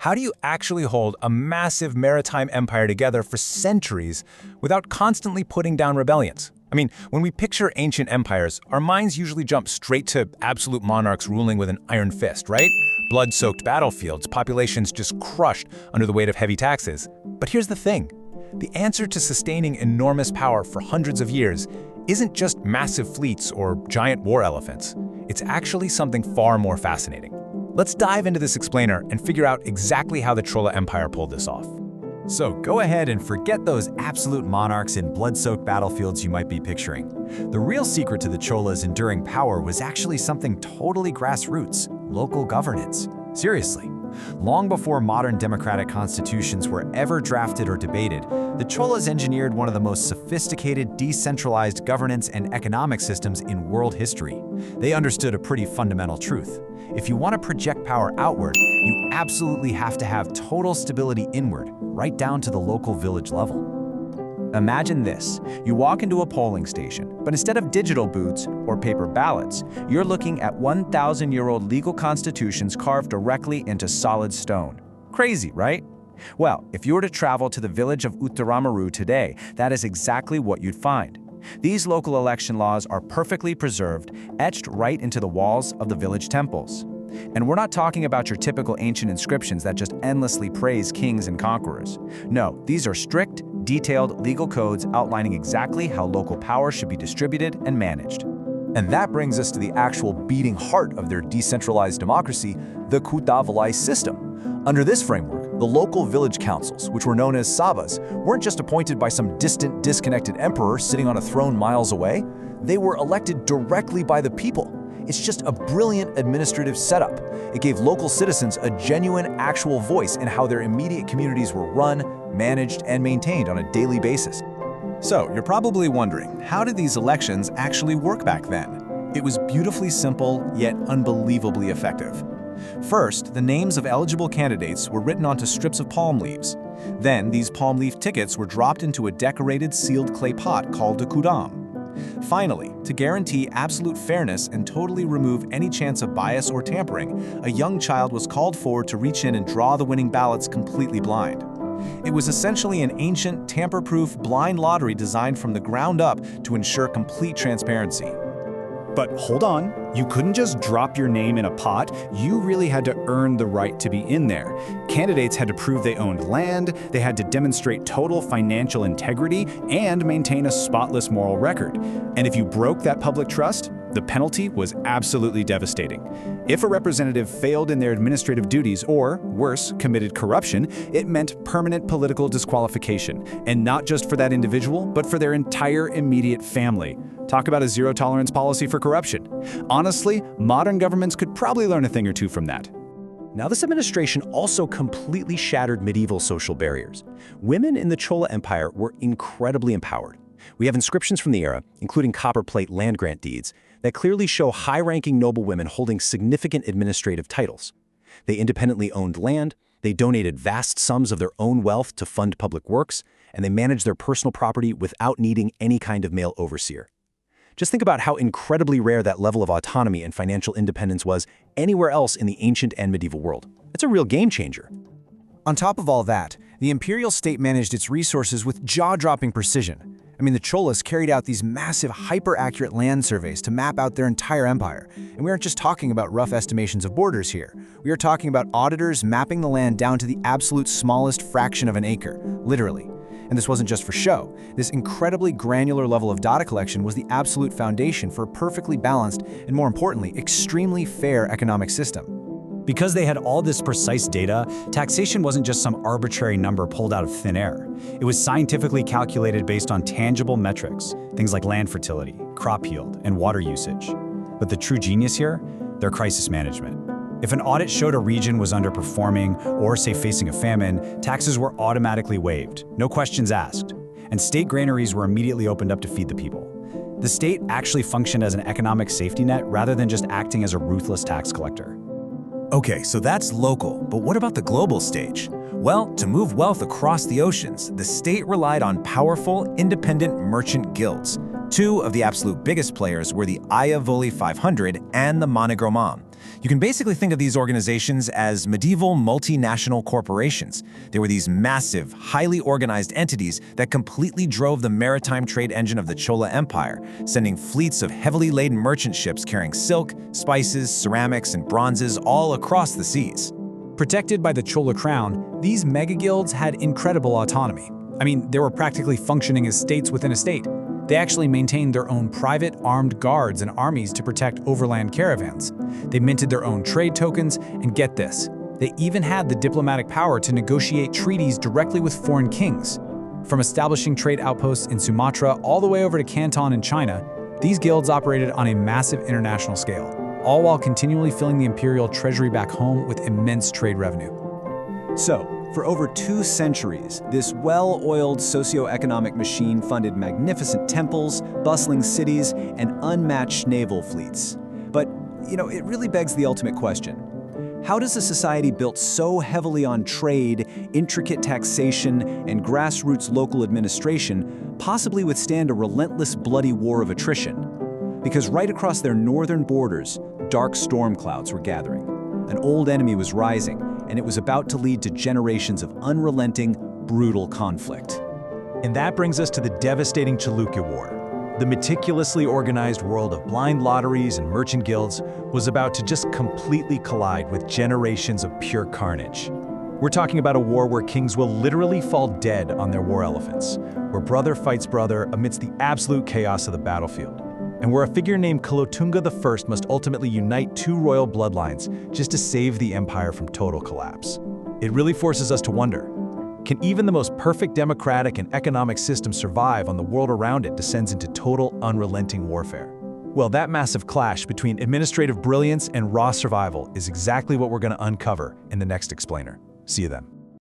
How do you actually hold a massive maritime empire together for centuries without constantly putting down rebellions? I mean, when we picture ancient empires, our minds usually jump straight to absolute monarchs ruling with an iron fist, right? Blood-soaked battlefields, populations just crushed under the weight of heavy taxes. But here's the thing. The answer to sustaining enormous power for hundreds of years isn't just massive fleets or giant war elephants. It's actually something far more fascinating. Let's dive into this explainer and figure out exactly how the Chola Empire pulled this off. So go ahead and forget those absolute monarchs in blood-soaked battlefields you might be picturing. The real secret to the Cholas' enduring power was actually something totally grassroots: local governance. Seriously. Long before modern democratic constitutions were ever drafted or debated, the Cholas engineered one of the most sophisticated, decentralized governance and economic systems in world history. They understood a pretty fundamental truth. If you want to project power outward, you absolutely have to have total stability inward, right down to the local village level. Imagine this. You walk into a polling station, but instead of digital booths or paper ballots, you're looking at 1,000-year-old legal constitutions carved directly into solid stone. Crazy, right? Well, if you were to travel to the village of Uthiramerur today, that is exactly what you'd find. These local election laws are perfectly preserved, etched right into the walls of the village temples. And we're not talking about your typical ancient inscriptions that just endlessly praise kings and conquerors. No, these are strict, detailed legal codes outlining exactly how local power should be distributed and managed. And that brings us to the actual beating heart of their decentralized democracy, the Kudavolai system. Under this framework, the local village councils, which were known as sabas, weren't just appointed by some distant, disconnected emperor sitting on a throne miles away. They were elected directly by the people. It's just a brilliant administrative setup. It gave local citizens a genuine, actual voice in how their immediate communities were run, managed, and maintained on a daily basis. So, you're probably wondering, how did these elections actually work back then? It was beautifully simple, yet unbelievably effective. First, the names of eligible candidates were written onto strips of palm leaves. Then, these palm leaf tickets were dropped into a decorated sealed clay pot called a kudam. Finally, to guarantee absolute fairness and totally remove any chance of bias or tampering, a young child was called forward to reach in and draw the winning ballots completely blind. It was essentially an ancient, tamper-proof, blind lottery designed from the ground up to ensure complete transparency. But hold on, you couldn't just drop your name in a pot. You really had to earn the right to be in there. Candidates had to prove they owned land, they had to demonstrate total financial integrity, and maintain a spotless moral record. And if you broke that public trust, the penalty was absolutely devastating. If a representative failed in their administrative duties or, worse, committed corruption, it meant permanent political disqualification, and not just for that individual, but for their entire immediate family. Talk about a zero-tolerance policy for corruption. Honestly, modern governments could probably learn a thing or two from that. Now, this administration also completely shattered medieval social barriers. Women in the Chola Empire were incredibly empowered. We have inscriptions from the era, including copper plate land grant deeds, that clearly show high-ranking noble women holding significant administrative titles. They independently owned land, they donated vast sums of their own wealth to fund public works, and they managed their personal property without needing any kind of male overseer. Just think about how incredibly rare that level of autonomy and financial independence was anywhere else in the ancient and medieval world. It's a real game changer. On top of all that, the imperial state managed its resources with jaw-dropping precision. I mean, the Cholas carried out these massive, hyper-accurate land surveys to map out their entire empire. And we aren't just talking about rough estimations of borders here. We are talking about auditors mapping the land down to the absolute smallest fraction of an acre, literally. And this wasn't just for show. This incredibly granular level of data collection was the absolute foundation for a perfectly balanced and, more importantly, extremely fair economic system. Because they had all this precise data, taxation wasn't just some arbitrary number pulled out of thin air. It was scientifically calculated based on tangible metrics, things like land fertility, crop yield, and water usage. But the true genius here? Their crisis management. If an audit showed a region was underperforming or, say, facing a famine, taxes were automatically waived, no questions asked. And state granaries were immediately opened up to feed the people. The state actually functioned as an economic safety net rather than just acting as a ruthless tax collector. Okay, so that's local, but what about the global stage? Well, to move wealth across the oceans, the state relied on powerful, independent merchant guilds. Two of the absolute biggest players were the Ayyavole 500 and the Manigramam. You can basically think of these organizations as medieval multinational corporations. They were these massive, highly organized entities that completely drove the maritime trade engine of the Chola Empire, sending fleets of heavily laden merchant ships carrying silk, spices, ceramics, and bronzes all across the seas. Protected by the Chola crown, these mega-guilds had incredible autonomy. I mean, they were practically functioning as states within a state. They actually maintained their own private armed guards and armies to protect overland caravans. They minted their own trade tokens, and get this, they even had the diplomatic power to negotiate treaties directly with foreign kings. From establishing trade outposts in Sumatra all the way over to Canton in China, these guilds operated on a massive international scale, all while continually filling the imperial treasury back home with immense trade revenue. So, for over 2 centuries, this well-oiled socio-economic machine funded magnificent temples, bustling cities, and unmatched naval fleets. But, it really begs the ultimate question. How does a society built so heavily on trade, intricate taxation, and grassroots local administration possibly withstand a relentless bloody war of attrition? Because right across their northern borders, dark storm clouds were gathering. An old enemy was rising, and it was about to lead to generations of unrelenting, brutal conflict. And that brings us to the devastating Chalukya War. The meticulously organized world of blind lotteries and merchant guilds was about to just completely collide with generations of pure carnage. We're talking about a war where kings will literally fall dead on their war elephants, where brother fights brother amidst the absolute chaos of the battlefield, and where a figure named Kulotunga I must ultimately unite 2 royal bloodlines just to save the empire from total collapse. It really forces us to wonder, can even the most perfect democratic and economic system survive when the world around it descends into total, unrelenting warfare? Well, that massive clash between administrative brilliance and raw survival is exactly what we're going to uncover in the next explainer. See you then.